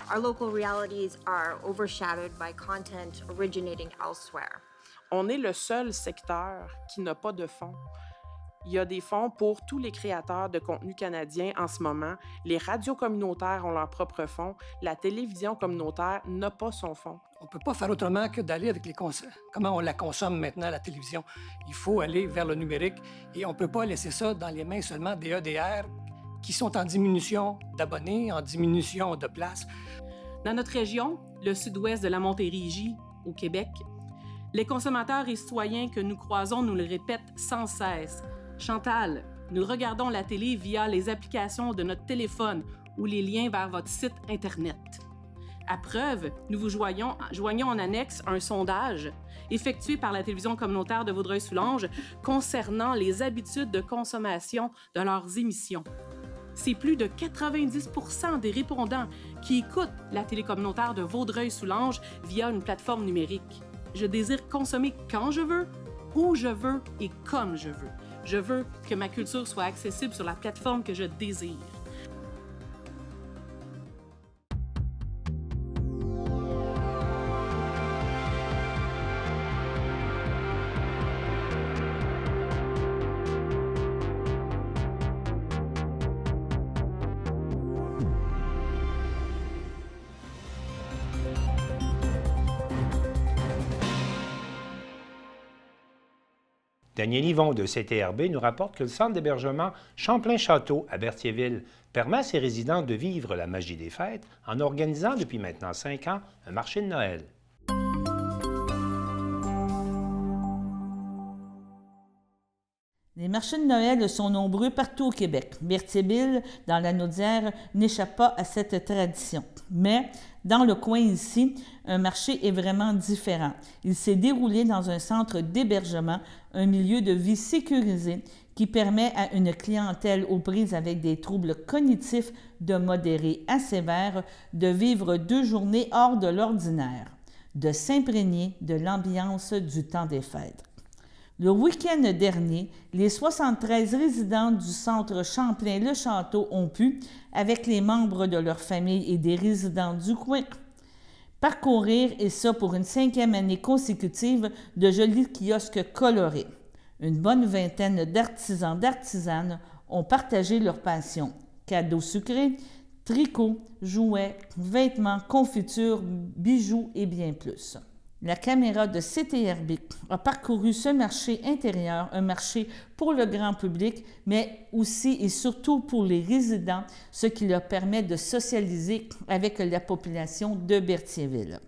Our local realities are overshadowed by content originating elsewhere. On est le seul secteur qui n'a pas de fonds. Il y a des fonds pour tous les créateurs de contenu canadiens en ce moment. Les radios communautaires ont leurs propres fonds. La télévision communautaire n'a pas son fonds. On ne peut pas faire autrement que d'aller avec comment on la consomme maintenant, la télévision. Il faut aller vers le numérique et on ne peut pas laisser ça dans les mains seulement des EDR qui sont en diminution d'abonnés, en diminution de places. Dans notre région, le sud-ouest de la Montérégie, au Québec, les consommateurs et citoyens que nous croisons nous le répètent sans cesse. Chantal, nous regardons la télé via les applications de notre téléphone ou les liens vers votre site Internet. À preuve, nous vous joignons en annexe un sondage effectué par la télévision communautaire de Vaudreuil-Soulanges concernant les habitudes de consommation de leurs émissions. C'est plus de 90% des répondants qui écoutent la télé communautaire de Vaudreuil-Soulanges via une plateforme numérique. Je désire consommer quand je veux, où je veux et comme je veux. Je veux que ma culture soit accessible sur la plateforme que je désire. Daniel Yvon de CTRB nous rapporte que le centre d'hébergement Champlain-Château à Berthierville permet à ses résidents de vivre la magie des fêtes en organisant depuis maintenant 5 ans un marché de Noël. Les marchés de Noël sont nombreux partout au Québec. Berthierville, dans la Naudière, n'échappe pas à cette tradition. Mais, dans le coin ici, un marché est vraiment différent. Il s'est déroulé dans un centre d'hébergement, un milieu de vie sécurisé qui permet à une clientèle aux prises avec des troubles cognitifs de modérés à sévères de vivre 2 journées hors de l'ordinaire, de s'imprégner de l'ambiance du temps des fêtes. Le week-end dernier, les 73 résidents du centre Champlain-le-Château ont pu, avec les membres de leur famille et des résidents du coin, parcourir, et ça pour une 5e année consécutive, de jolis kiosques colorés. Une bonne vingtaine d'artisans d'artisanes ont partagé leur passion. Cadeaux sucrés, tricots, jouets, vêtements, confitures, bijoux et bien plus. La caméra de CTRB a parcouru ce marché intérieur, un marché pour le grand public, mais aussi et surtout pour les résidents, ce qui leur permet de socialiser avec la population de Berthierville.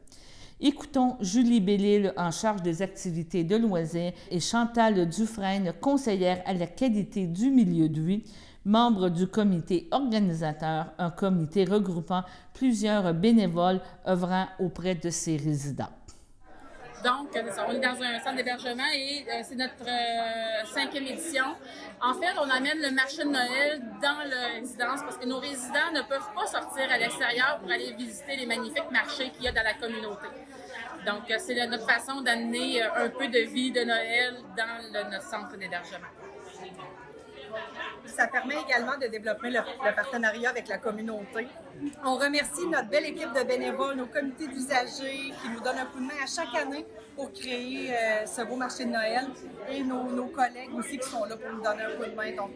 Écoutons Julie Bellil, en charge des activités de loisirs, et Chantal Dufresne, conseillère à la qualité du milieu de vie, membre du comité organisateur, un comité regroupant plusieurs bénévoles œuvrant auprès de ses résidents. Donc, on est dans un centre d'hébergement et c'est notre 5e édition. En fait, on amène le marché de Noël dans la résidence parce que nos résidents ne peuvent pas sortir à l'extérieur pour aller visiter les magnifiques marchés qu'il y a dans la communauté. Donc, c'est notre façon d'amener un peu de vie de Noël dans notre centre d'hébergement. Ça permet également de développer le partenariat avec la communauté. On remercie notre belle équipe de bénévoles, nos comités d'usagers qui nous donnent un coup de main à chaque année pour créer ce beau marché de Noël et nos collègues aussi qui sont là pour nous donner un coup de main. Donc,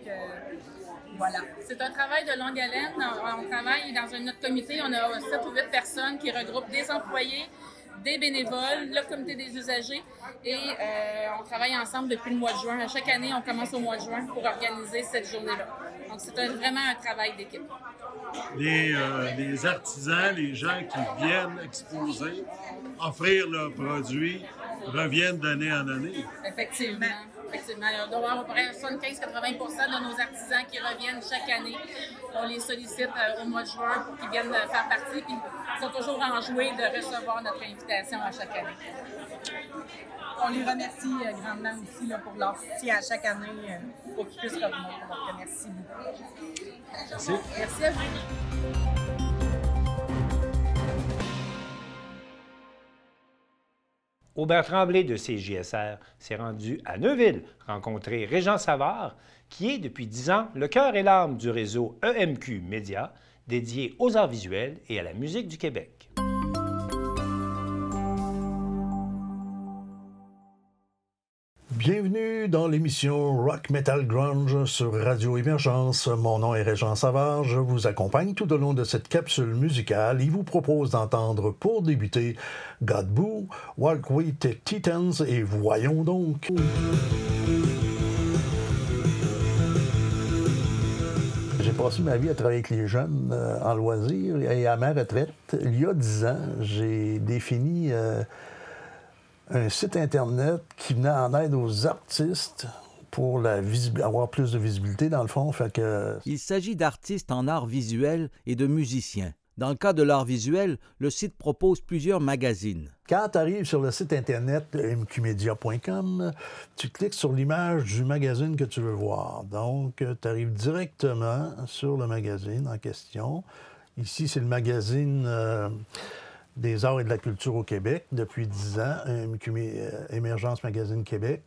voilà. C'est un travail de longue haleine. On travaille dans notre comité, on a 7 ou 8 personnes qui regroupent des employés, des bénévoles, le comité des usagers et on travaille ensemble depuis le mois de juin. À chaque année, on commence au mois de juin pour organiser cette journée-là. Donc, c'est vraiment un travail d'équipe. Les artisans, les gens qui viennent exposer, offrir leurs produits, reviennent d'année en année. Effectivement. Effectivement. Il doit y avoir à peu près 75-80% de nos artisans qui reviennent chaque année. On les sollicite au mois de juin pour qu'ils viennent faire partie. Puis ils sont toujours enjoués de recevoir notre invitation à chaque année. On les remercie grandement aussi là, pour leur soutien à chaque année pour qu'ils puissent revenir. Donc, merci beaucoup. Merci. Merci à vous. Aubert Tremblay de CJSR s'est rendu à Neuville rencontrer Régent Savard, qui est depuis 10 ans le cœur et l'âme du réseau EMQ Média, dédié aux arts visuels et à la musique du Québec. Bienvenue dans l'émission Rock Metal Grunge sur Radio Émergence. Mon nom est Régent Savard. Je vous accompagne tout au long de cette capsule musicale et vous propose d'entendre pour débuter Godbout, Walk with Titans et Voyons donc. J'ai passé ma vie à travailler avec les jeunes en loisirs et à ma retraite, il y a 10 ans, j'ai défini un site Internet qui venait en aide aux artistes pour avoir plus de visibilité, dans le fond. Il s'agit d'artistes en art visuel et de musiciens. Dans le cas de l'art visuel, le site propose plusieurs magazines. Quand tu arrives sur le site Internet mqmedia.com, tu cliques sur l'image du magazine que tu veux voir. Donc, tu arrives directement sur le magazine en question. Ici, c'est le magazine des arts et de la culture au Québec depuis 10 ans, Émergence Magazine Québec.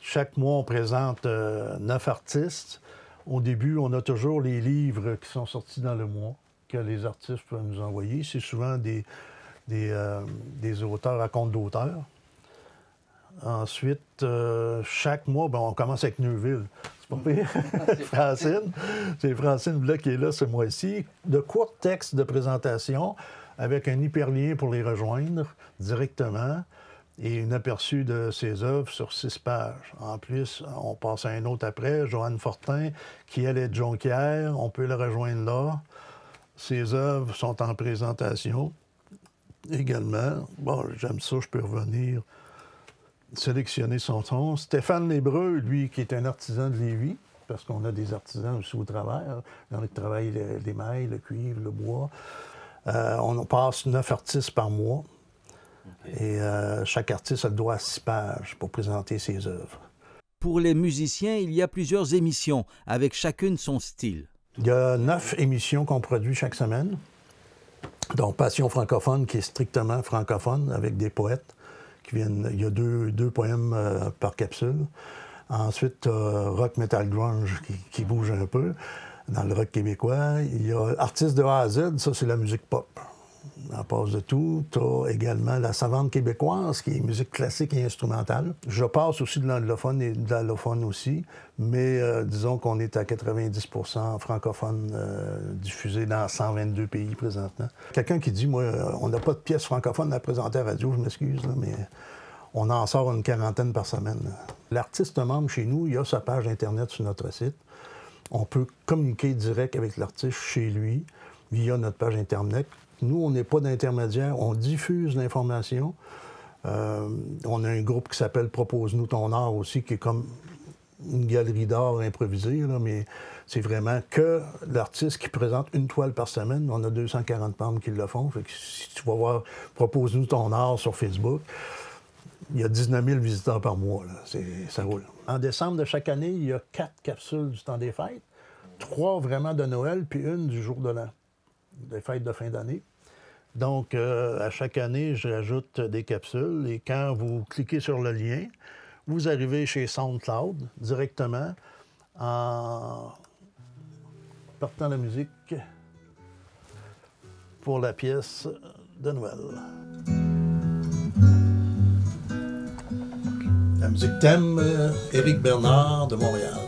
Chaque mois, on présente 9 artistes. Au début, on a toujours les livres qui sont sortis dans le mois que les artistes peuvent nous envoyer. C'est souvent des auteurs à compte d'auteur. Ensuite, chaque mois, on commence avec Neuville. C'est pas pire. Francine. C'est Francine Blais qui est là ce mois-ci. De courts textes de présentation avec un hyperlien pour les rejoindre directement et un aperçu de ses œuvres sur 6 pages. En plus, on passe à un autre après, Joanne Fortin, qui elle est de Jonquière. On peut la rejoindre là. Ses œuvres sont en présentation également. Bon, j'aime ça, je peux revenir sélectionner son son. Stéphane Lébreux, lui, qui est un artisan de Lévis, parce qu'on a des artisans aussi au travers. Il y en a qui travaillent l'émail, le cuivre, le bois. On passe 9 artistes par mois. Okay. Et chaque artiste a le droit à 6 pages pour présenter ses œuvres. Pour les musiciens, il y a plusieurs émissions, avec chacune son style. Il y a 9 émissions qu'on produit chaque semaine. Donc, Passion francophone, qui est strictement francophone, avec des poètes qui viennent. Il y a deux poèmes par capsule. Ensuite, Rock Metal Grunge, qui bouge un peu. Dans le rock québécois, il y a Artistes de A à Z, ça c'est la musique pop. En passe de tout. Tu as également la savante québécoise, qui est musique classique et instrumentale. Je passe aussi de l'anglophone et de l'allophone aussi, mais disons qu'on est à 90% francophone diffusé dans 122 pays présentement. Quelqu'un qui dit, moi, on n'a pas de pièces francophones à présenter à la radio, je m'excuse, mais on en sort une 40aine par semaine. L'artiste membre chez nous, il a sa page Internet sur notre site. On peut communiquer direct avec l'artiste chez lui via notre page Internet. Nous, on n'est pas d'intermédiaire, on diffuse l'information. On a un groupe qui s'appelle Propose-nous ton art aussi, qui est comme une galerie d'art improvisée, là, mais c'est vraiment que l'artiste qui présente une toile par semaine. On a 240 membres qui le font. Fait que si tu vas voir Propose-nous ton art sur Facebook, il y a 19 000 visiteurs par mois. Là. Ça roule. En décembre de chaque année, il y a 4 capsules du temps des fêtes, 3 vraiment de Noël, puis une du jour de l'an, des fêtes de fin d'année. Donc, à chaque année, je rajoute des capsules et quand vous cliquez sur le lien, vous arrivez chez SoundCloud directement en partant la musique pour la pièce de Noël. La musique thème, Éric Bernard de Montréal.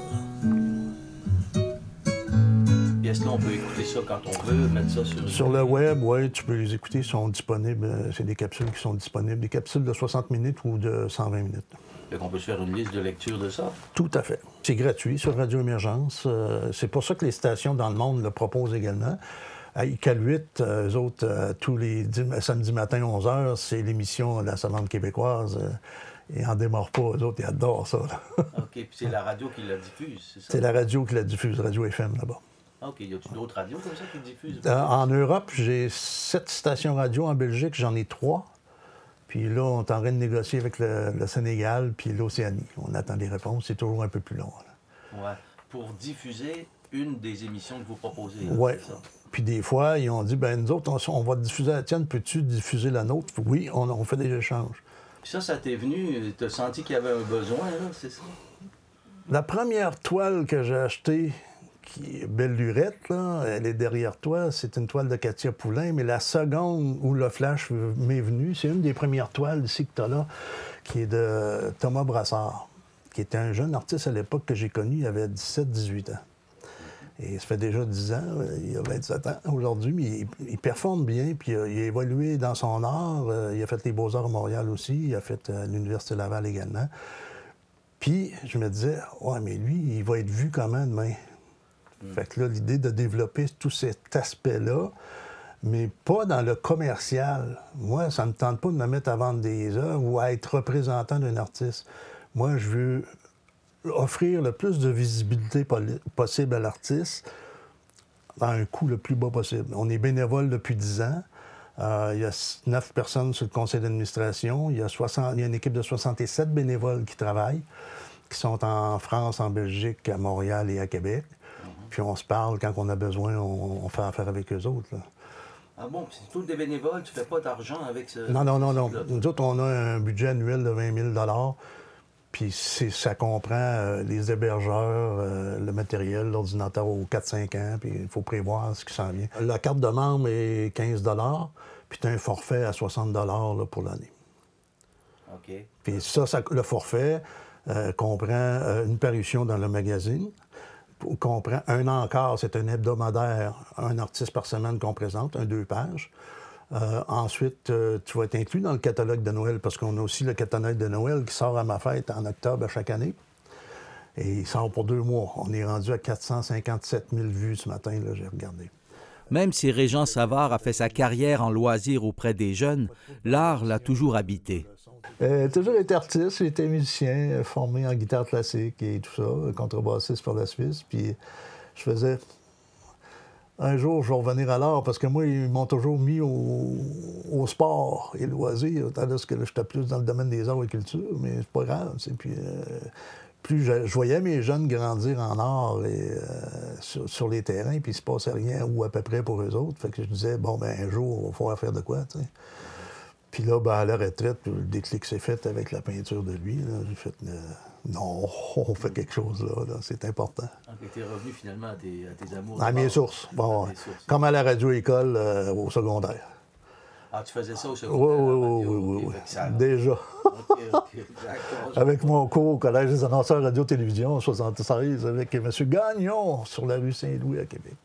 pièces-là, on peut écouter ça quand on veut, mettre ça sur... Sur le web, oui, tu peux les écouter, ils sont disponibles. C'est des capsules qui sont disponibles, des capsules de 60 minutes ou de 120 minutes. Donc on peut se faire une liste de lecture de ça? Tout à fait. C'est gratuit sur Radio Émergence. C'est pour ça que les stations dans le monde le proposent également. À IK8, eux autres, tous les samedis matin, 11h, c'est l'émission de la Savante québécoise. Ils n'en démarrent pas, eux autres, ils adorent ça. Là. OK, puis c'est la radio qui la diffuse, c'est ça? C'est la radio qui la diffuse, Radio FM, là-bas. OK, y a-t-il d'autres radios comme ça qui diffusent? En Europe, j'ai 7 stations radio. En Belgique, j'en ai 3. Puis là, on est en train de négocier avec le Sénégal puis l'Océanie. On attend des réponses. C'est toujours un peu plus long. Oui. Pour diffuser une des émissions que vous proposez. Oui. Puis des fois, ils ont dit, ben nous autres, on va diffuser la tienne. Peux-tu diffuser la nôtre? Oui, on fait des échanges. Puis ça t'est venu, tu as senti qu'il y avait un besoin, là, c'est ça? La première toile que j'ai achetée, qui est Belle Lurette, là, elle est derrière toi, c'est une toile de Katia Poulain, mais la seconde où le flash m'est venu, c'est une des premières toiles ici que tu as là, qui est de Thomas Brassard, qui était un jeune artiste à l'époque que j'ai connu, il avait 17-18 ans. Et ça fait déjà 10 ans, il a 27 ans aujourd'hui, mais il performe bien, puis il a évolué dans son art. Il a fait les Beaux-Arts à Montréal aussi, il a fait l'Université Laval également. Puis je me disais, ouais, mais lui, il va être vu comment demain? Fait que là, l'idée de développer tout cet aspect-là, mais pas dans le commercial. Moi, ça ne me tente pas de me mettre à vendre des œuvres ou à être représentant d'un artiste. Moi, je veux offrir le plus de visibilité possible à l'artiste dans un coût le plus bas possible. On est bénévole depuis 10 ans. Il y a 9 personnes sur le conseil d'administration. Il y a une équipe de 67 bénévoles qui travaillent, qui sont en France, en Belgique, à Montréal et à Québec. Puis on se parle quand on a besoin, on fait affaire avec eux autres. Là. Ah bon, c'est tout des bénévoles, tu fais pas d'argent avec ce... Non. Nous autres, on a un budget annuel de 20 000 puis ça comprend les hébergeurs, le matériel, l'ordinateur aux 4-5 ans, puis il faut prévoir ce qui s'en vient. La carte de membre est 15 puis tu as un forfait à 60 là, pour l'année. OK. Puis ça le forfait comprend une parution dans le magazine, comprend un encart, c'est un hebdomadaire, un artiste par semaine qu'on présente, 2 pages. Ensuite, tu vas être inclus dans le catalogue de Noël, parce qu'on a aussi le catalogue de Noël qui sort à ma fête en octobre à chaque année. Et il sort pour 2 mois. On est rendu à 457 000 vues ce matin, là, j'ai regardé. Même si Régent Savard a fait sa carrière en loisir auprès des jeunes, l'art l'a toujours habité. Toujours été artiste, j'ai été musicien, formé en guitare classique et tout ça, contrebassiste par la Suisse. Puis je faisais... Un jour, je vais revenir à l'art, parce que moi, ils m'ont toujours mis au sport et loisirs, tandis que là, j'étais plus dans le domaine des arts et culture, mais c'est pas grave. Puis, plus je voyais mes jeunes grandir en art et, sur les terrains, puis il se passait rien, ou à peu près pour eux autres. Fait que je disais, bon, ben un jour, il va falloir faire de quoi, tu sais. Puis là, ben, à la retraite, le déclic s'est fait avec la peinture de lui. J'ai fait, non, on fait quelque chose là, c'est important. Donc, tu es revenu finalement à tes amours. À mes sources. Bon, comme à la radio-école au secondaire. Ah, tu faisais ça au secondaire? Oui. Déjà. OK, avec mon cours au Collège des annonceurs radio-télévision en 1976, avec M. Gagnon sur la rue Saint-Louis à Québec.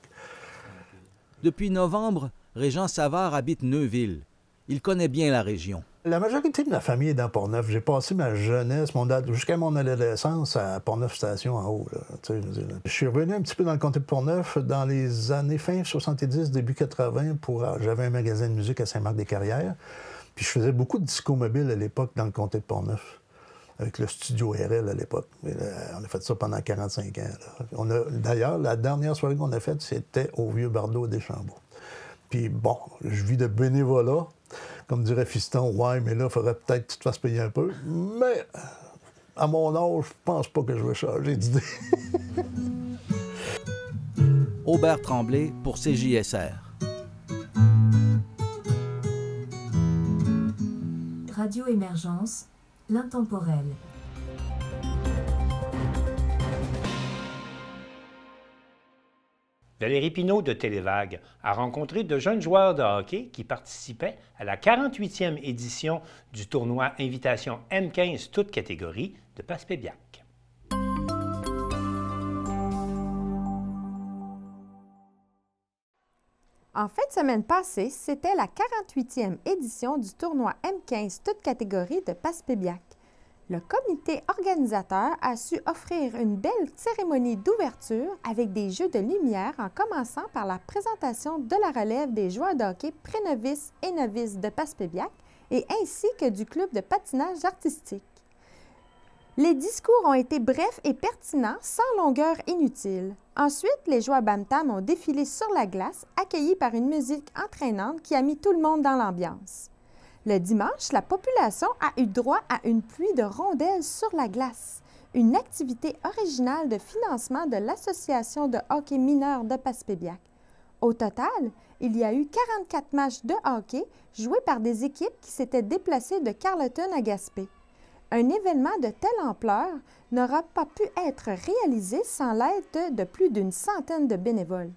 Depuis novembre, Régent Savard habite Neuville. Il connaît bien la région. La majorité de ma famille est dans Portneuf. J'ai passé ma jeunesse, jusqu'à mon adolescence à Portneuf-Station en haut. Là, je suis revenu un petit peu dans le comté de Portneuf dans les années fin 70, début 80. J'avais un magasin de musique à Saint-Marc-des-Carrières. Puis je faisais beaucoup de disco mobile à l'époque dans le comté de Portneuf, avec le studio RL à l'époque. On a fait ça pendant 45 ans. D'ailleurs, la dernière soirée qu'on a faite, c'était au Vieux Bardeau des Chambeaux. Puis bon, je vis de bénévolat. Comme dirait Fiston, ouais, mais là, il faudrait peut-être que tu te fasses payer un peu. Mais à mon âge, je pense pas que je vais changer d'idée. Aubert Tremblay pour CJSR. Radio Émergence, l'intemporel. Valérie Pinault de Télévague a rencontré de jeunes joueurs de hockey qui participaient à la 48e édition du tournoi Invitation M15 toutes catégories de Passepébiac. En fin de semaine passée, c'était la 48e édition du tournoi M15 toutes catégories de Passepébiac. Le comité organisateur a su offrir une belle cérémonie d'ouverture avec des jeux de lumière en commençant par la présentation de la relève des joueurs de hockey pré-novices et novices de Passepébiac et ainsi que du club de patinage artistique. Les discours ont été brefs et pertinents, sans longueur inutile. Ensuite, les joueurs Bantam ont défilé sur la glace, accueillis par une musique entraînante qui a mis tout le monde dans l'ambiance. Le dimanche, la population a eu droit à une pluie de rondelles sur la glace, une activité originale de financement de l'Association de hockey mineur de Passepébiac. Au total, il y a eu 44 matchs de hockey joués par des équipes qui s'étaient déplacées de Carleton à Gaspé. Un événement de telle ampleur n'aura pas pu être réalisé sans l'aide de plus d'une centaine de bénévoles.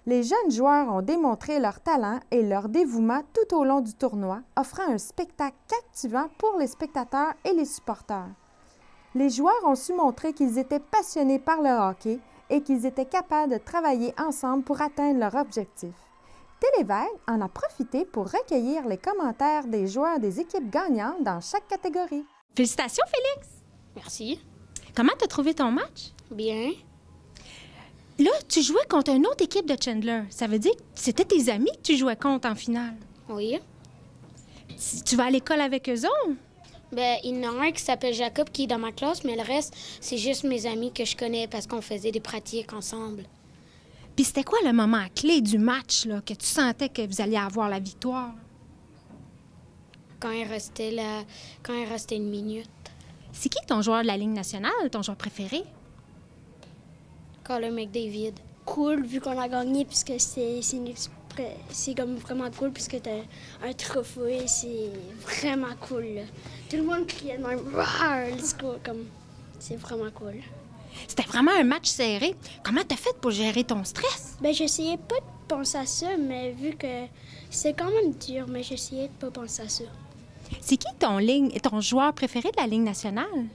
Les jeunes joueurs ont démontré leur talent et leur dévouement tout au long du tournoi, offrant un spectacle captivant pour les spectateurs et les supporters. Les joueurs ont su montrer qu'ils étaient passionnés par le hockey et qu'ils étaient capables de travailler ensemble pour atteindre leur objectif. Télévague en a profité pour recueillir les commentaires des joueurs des équipes gagnantes dans chaque catégorie. Félicitations, Félix! Merci. Comment t'as trouvé ton match? Bien. Là, tu jouais contre une autre équipe de Chandler. Ça veut dire que c'était tes amis que tu jouais contre en finale. Oui. Tu vas à l'école avec eux autres? Ben, il y en a un qui s'appelle Jacob qui est dans ma classe, mais le reste, c'est juste mes amis que je connais parce qu'on faisait des pratiques ensemble. Puis c'était quoi le moment clé du match, là, que tu sentais que vous alliez avoir la victoire? Quand il restait une minute. C'est qui ton joueur de la Ligue nationale, ton joueur préféré? Connor McDavid. Cool, vu qu'on a gagné, puisque c'est comme vraiment cool, puisque t'as un trophée, c'est vraiment cool. Là. Tout le monde criait de même, let's go, comme, c'est vraiment cool. C'était vraiment un match serré. Comment t'as fait pour gérer ton stress? Ben, j'essayais pas de penser à ça, mais vu que c'est quand même dur, mais j'essayais de pas penser à ça. C'est qui ton joueur préféré de la Ligue nationale?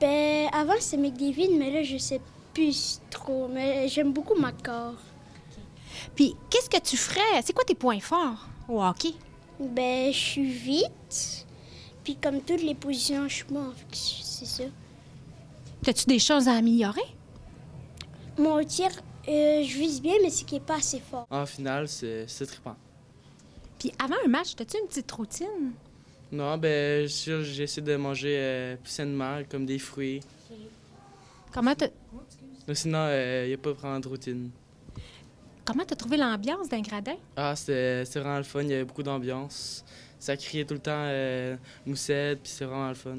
Ben, avant, c'était McDavid, mais là, je sais plus trop. Mais j'aime beaucoup McCarr. Puis, qu'est-ce que tu ferais? C'est quoi tes points forts au hockey? Ben, je suis vite. Puis, comme toutes les positions, je suis bon. C'est ça. As-tu des choses à améliorer? Mon tir, je vise bien, mais c'est qu'il n'est pas assez fort. En finale, c'est trippant. Puis, avant un match, as-tu une petite routine? Non, ben, j'essaie de manger plus sainement, comme des fruits. Okay. Comment t'as... Sinon, il n'y a pas vraiment de routine. Comment t'as trouvé l'ambiance d'un gradin? Ah, c'était vraiment le fun. Il y avait beaucoup d'ambiance. Ça criait tout le temps moussette, puis c'est vraiment le fun.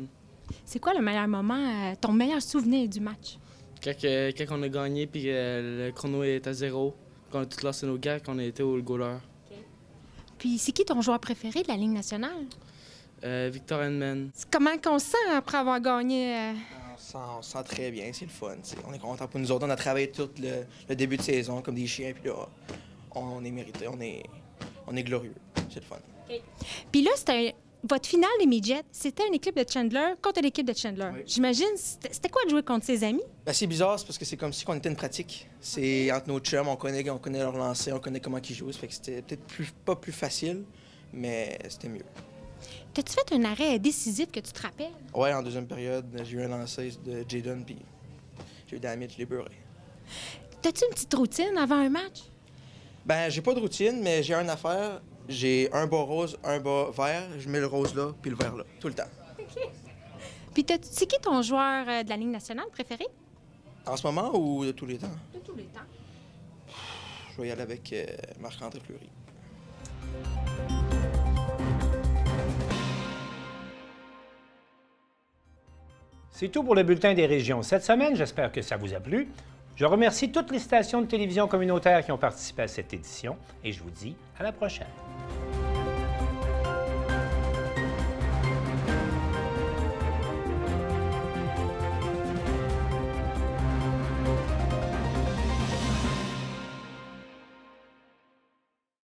C'est quoi le meilleur moment, ton meilleur souvenir du match? Quand on a gagné, puis le chrono est à 0, qu'on a tout lancé nos gars, qu'on a été au goaler. Okay. Puis c'est qui ton joueur préféré de la Ligue nationale? Victor Hedman. Comment qu'on se sent après avoir gagné? On se sent très bien, c'est le fun. T'sais. On est content pour nous autres. On a travaillé tout le début de saison comme des chiens, puis là, on est mérité, on est glorieux. C'est le fun. Okay. Puis là, votre finale des midgets, c'était une équipe de Chandler contre l'équipe de Chandler. Oui. J'imagine, c'était quoi de jouer contre ses amis? Ben, c'est bizarre, parce que c'est comme si on était une pratique. C'est entre nos chums, on connaît leur lancer, on connaît comment ils jouent. Ça fait que c'était peut-être pas plus facile, mais c'était mieux. T'as-tu fait un arrêt décisif que tu te rappelles? Ouais, en deuxième période, j'ai eu un lancer de Jadon, puis j'ai eu damage, je l'ai beurré. T'as-tu une petite routine avant un match? Ben, j'ai pas de routine, mais j'ai une affaire. J'ai un bas rose, un bas vert. Je mets le rose là, puis le vert là, tout le temps. OK. Puis c'est qui ton joueur de la Ligue nationale préféré? En ce moment ou de tous les temps? De tous les temps. Je vais y aller avec Marc-André Fleury. C'est tout pour le Bulletin des régions cette semaine. J'espère que ça vous a plu. Je remercie toutes les stations de télévision communautaires qui ont participé à cette édition et je vous dis à la prochaine.